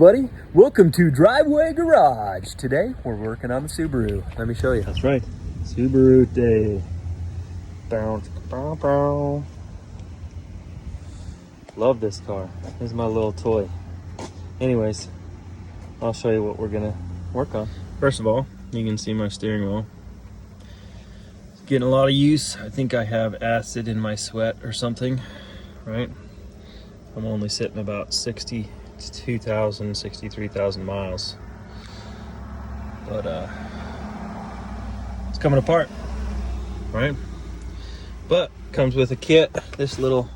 everybody, welcome to Driveway Garage. Today we're working on the Subaru. Let me show you. That's right, Subaru day. Bounce, bow, bow. Love this car. This is my little toy. Anyways, I'll show you what we're gonna work on. First of all, you can see my steering wheel. It's getting a lot of use. I think I have acid in my sweat or something, right? I'm only sitting about 62,000, 63,000 miles. But it's coming apart, right? But comes with a kit, this little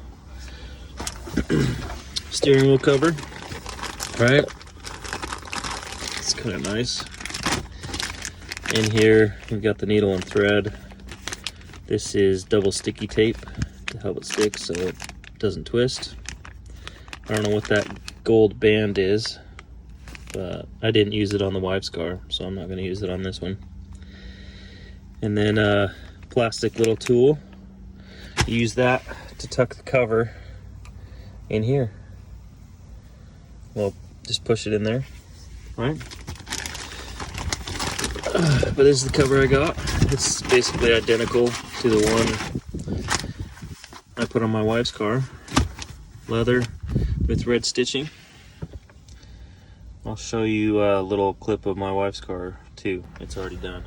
steering wheel cover, right? It's kind of nice. In here, we've got the needle and thread. This is double sticky tape to help it stick so it doesn't twist. I don't know what that gold band is, but I didn't use it on the wife's car, so I'm not going to use it on this one. And then a plastic little tool. Use that to tuck the cover in here. Well, just push it in there, right? But this is the cover I got. It's basically identical to the one I put on my wife's car. Leather with red stitching. I'll show you a little clip of my wife's car too. It's already done.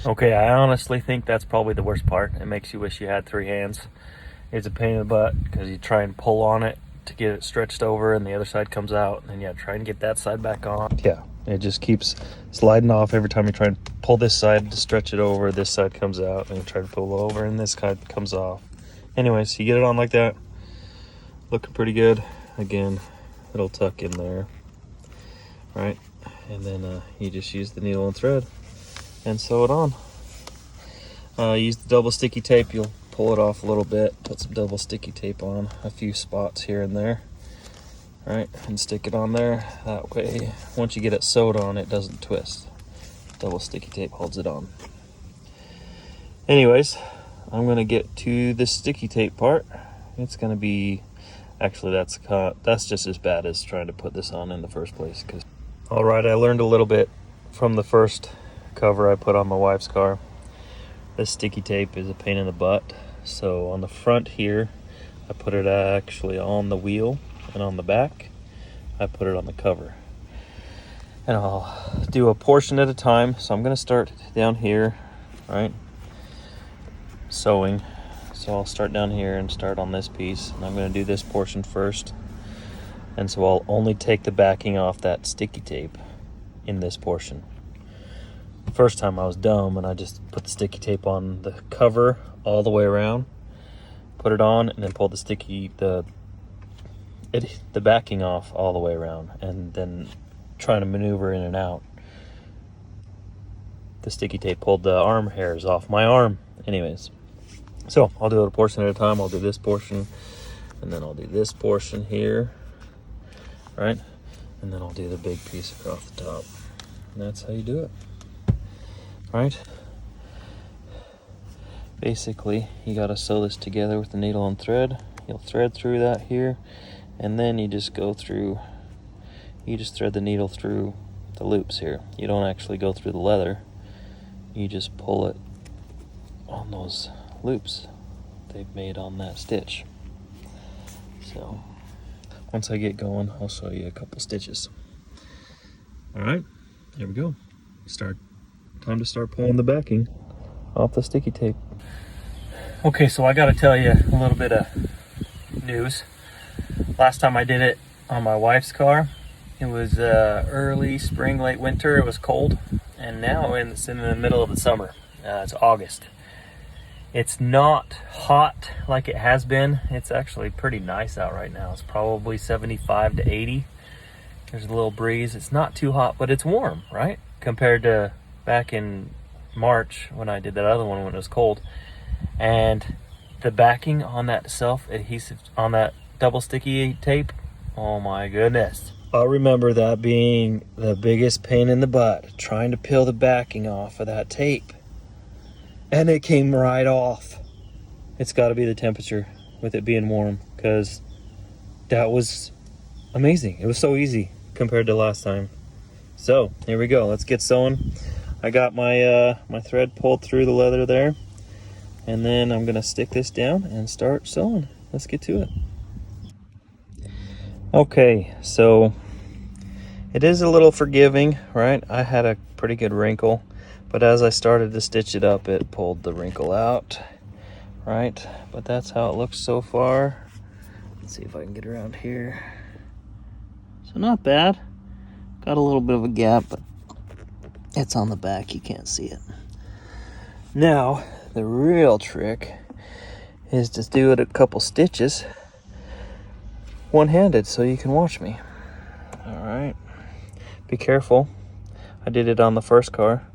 Okay, I honestly think that's probably the worst part. It makes you wish you had three hands. It's a pain in the butt because you try and pull on it to get it stretched over and the other side comes out, and yeah, try and get that side back on. Yeah, it just keeps sliding off every time you try and pull this side to stretch it over. This side comes out, and you try to pull over and this side comes off. Anyways, you get it on like that. Looking pretty good. Again, it'll tuck in there, right? And then you just use the needle and thread and sew it on. Use the double sticky tape. You'll pull it off a little bit, put some double sticky tape on a few spots here and there, right? And stick it on there. That way, once you get it sewed on, it doesn't twist. Double sticky tape holds it on. Anyways, I'm gonna get to the sticky tape part. It's gonna be, actually that's just as bad as trying to put this on in the first place. All right, I learned a little bit from the first cover I put on my wife's car. This sticky tape is a pain in the butt. So on the front here, I put it actually on the wheel, and on the back, I put it on the cover. And I'll do a portion at a time. So I'm gonna start down here, right? Sewing. So I'll start down here and start on this piece. And I'm gonna do this portion first. And so I'll only take the backing off that sticky tape in this portion. First time I was dumb and I just put the sticky tape on the cover all the way around, put it on, and then pulled the backing off all the way around, and then trying to maneuver in and out. The sticky tape pulled the arm hairs off my arm. Anyways, so I'll do it a portion at a time. I'll do this portion, and then I'll do this portion here, right? And then I'll do the big piece across the top. And that's how you do it. Right? Basically, you gotta sew this together with the needle and thread. You'll thread through that here, and then you just thread the needle through the loops here. You don't actually go through the leather. You just pull it on those loops they've made on that stitch. So, once I get going, I'll show you a couple stitches. All right, here we go. Time to start pulling the backing off the sticky tape. Okay, so I gotta tell you a little bit of news. Last time I did it on my wife's car, it was early spring, late winter. It was cold, and now it's in the middle of the summer. It's August. It's not hot like it has been. It's actually pretty nice out right now. It's probably 75 to 80. There's a little breeze. It's not too hot, but it's warm, right? Compared to back in March when I did that other one when it was cold. And the backing on that self-adhesive, on that double sticky tape, oh my goodness. I remember that being the biggest pain in the butt, trying to peel the backing off of that tape. And it came right off. It's gotta be the temperature with it being warm, because that was amazing. It was so easy. compared to last time. So here we go. Let's get sewing. I got my my thread pulled through the leather there, and then I'm gonna stick this down and start sewing. Let's get to it. Okay, so it is a little forgiving, right? I had a pretty good wrinkle, but as I started to stitch it up, it pulled the wrinkle out, right? But that's how it looks so far. Let's see if I can get around here. So not bad. Got a little bit of a gap, but it's on the back, you can't see it. Now, the real trick is to do it a couple stitches one-handed so you can watch me. All right, be careful. I did it on the first car.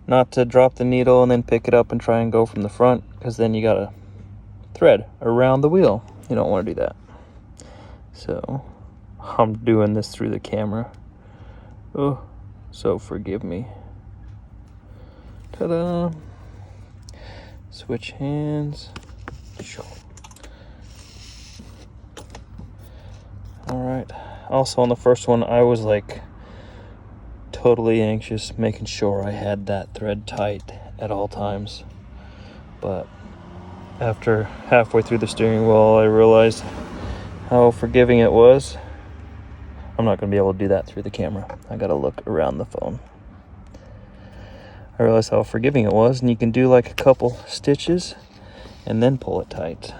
Not to drop the needle and then pick it up and try and go from the front, because then you gotta thread around the wheel. You don't want to do that. So I'm doing this through the camera. Oh, so forgive me. Ta-da! Switch hands. All right. Also on the first one, I was like totally anxious, making sure I had that thread tight at all times. But after halfway through the steering wheel, I realized how forgiving it was. I'm not going to be able to do that through the camera. I got to look around the phone. I realized how forgiving it was, and you can do like a couple stitches and then pull it tight.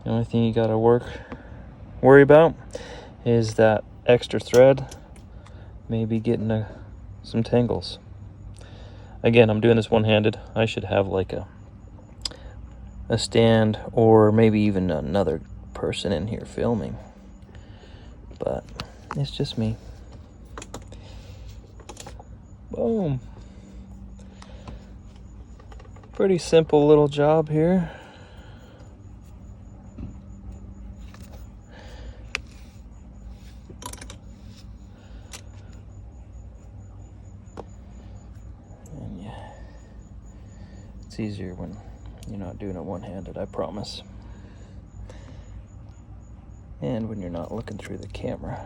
The only thing you got to worry about is that extra thread maybe getting some tangles. Again, I'm doing this one-handed. I should have like a stand or maybe even another person in here filming, but it's just me. Boom. Pretty simple little job here. And yeah, it's easier when you're not doing it one-handed, I promise. And when you're not looking through the camera.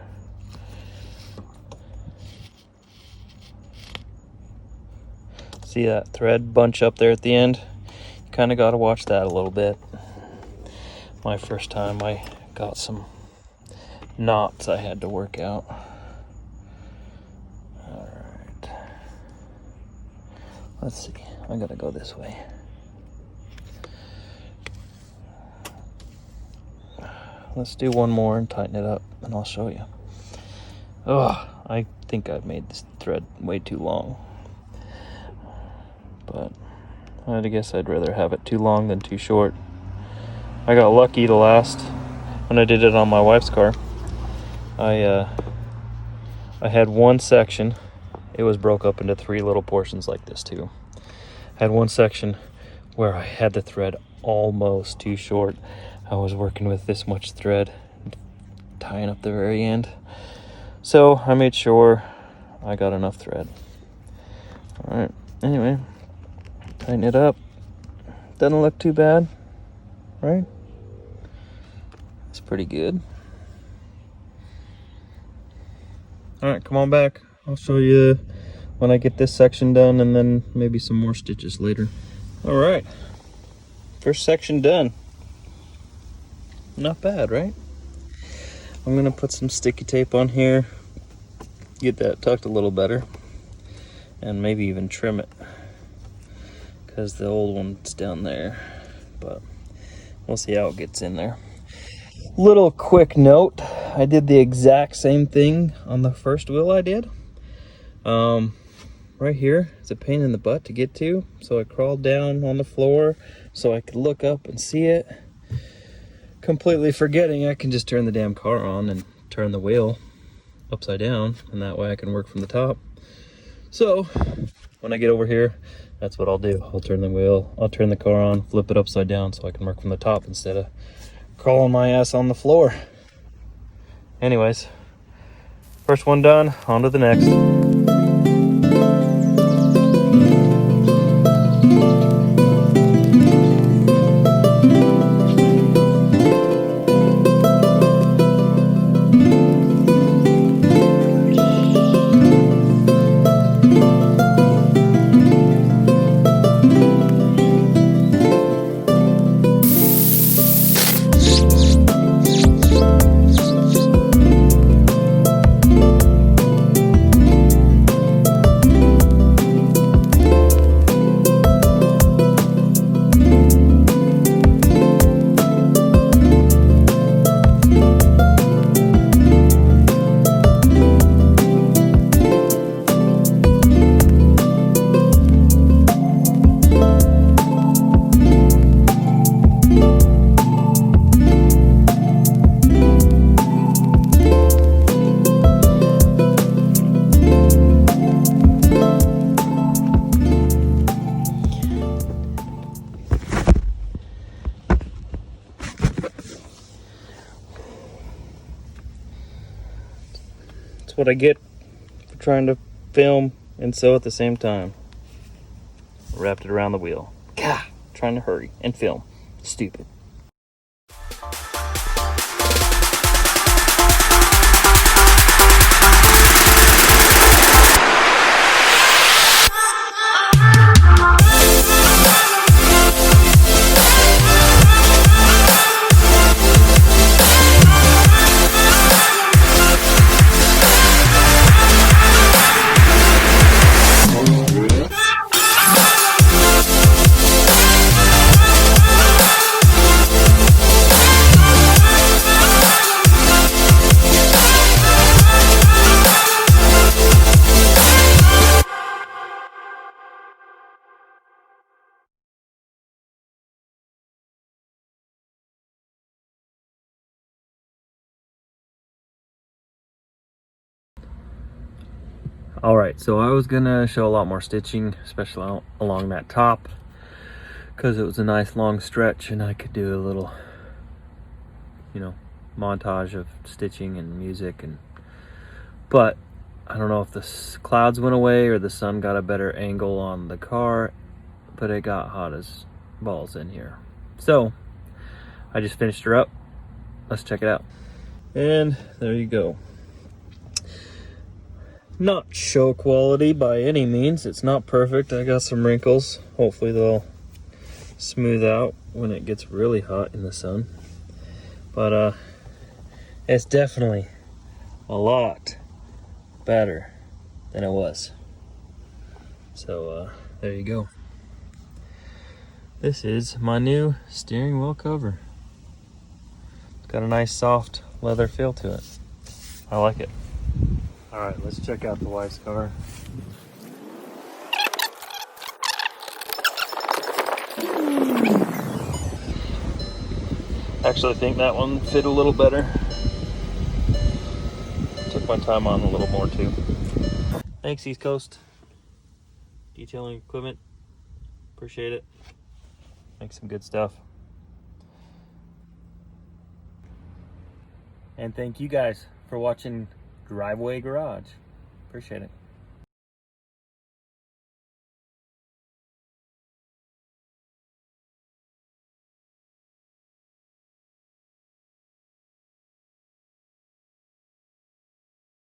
See that thread bunch up there at the end? You kind of got to watch that a little bit. My first time, I got some knots I had to work out. All right. Let's see. I gotta go this way. Let's do one more and tighten it up, and I'll show you. Oh, I think I've made this thread way too long. But I guess I'd rather have it too long than too short. I got lucky the last when I did it on my wife's car. I had one section. It was broke up into 3 little portions like this too. I had one section where I had the thread almost too short. I was working with this much thread, tying up the very end. So I made sure I got enough thread. All right, anyway. Tighten it up. Doesn't look too bad, right? It's pretty good. All right, come on back. I'll show you when I get this section done, and then maybe some more stitches later. All right, first section done. Not bad, right? I'm gonna put some sticky tape on here, get that tucked a little better, and maybe even trim it, because the old one's down there, but we'll see how it gets in there. Little quick note, I did the exact same thing on the first wheel I did. Right here, it's a pain in the butt to get to, so I crawled down on the floor so I could look up and see it, completely forgetting I can just turn the damn car on and turn the wheel upside down, and that way I can work from the top. So when I get over here, that's what I'll do. I'll turn the car on, flip it upside down so I can work from the top instead of crawling my ass on the floor. Anyways, first one done, on to the next. That's what I get for trying to film and sew at the same time. Wrapped it around the wheel. Gah! Trying to hurry and film. Stupid. All right, so I was gonna show a lot more stitching, especially along that top, because it was a nice long stretch and I could do a little, you know, montage of stitching and music. But I don't know if the clouds went away or the sun got a better angle on the car, but it got hot as balls in here. So I just finished her up. Let's check it out. And there you go. Not show quality by any means. It's not perfect. I got some wrinkles. Hopefully they'll smooth out when it gets really hot in the sun. But it's definitely a lot better than it was. So there you go. This is my new steering wheel cover. It's got a nice soft leather feel to it. I like it. All right, let's check out the wife's car. Actually, I think that one fit a little better. Took my time on a little more too. Thanks, East Coast Detailing Equipment. Appreciate it. Make some good stuff. And thank you guys for watching Driveway Garage. Appreciate it.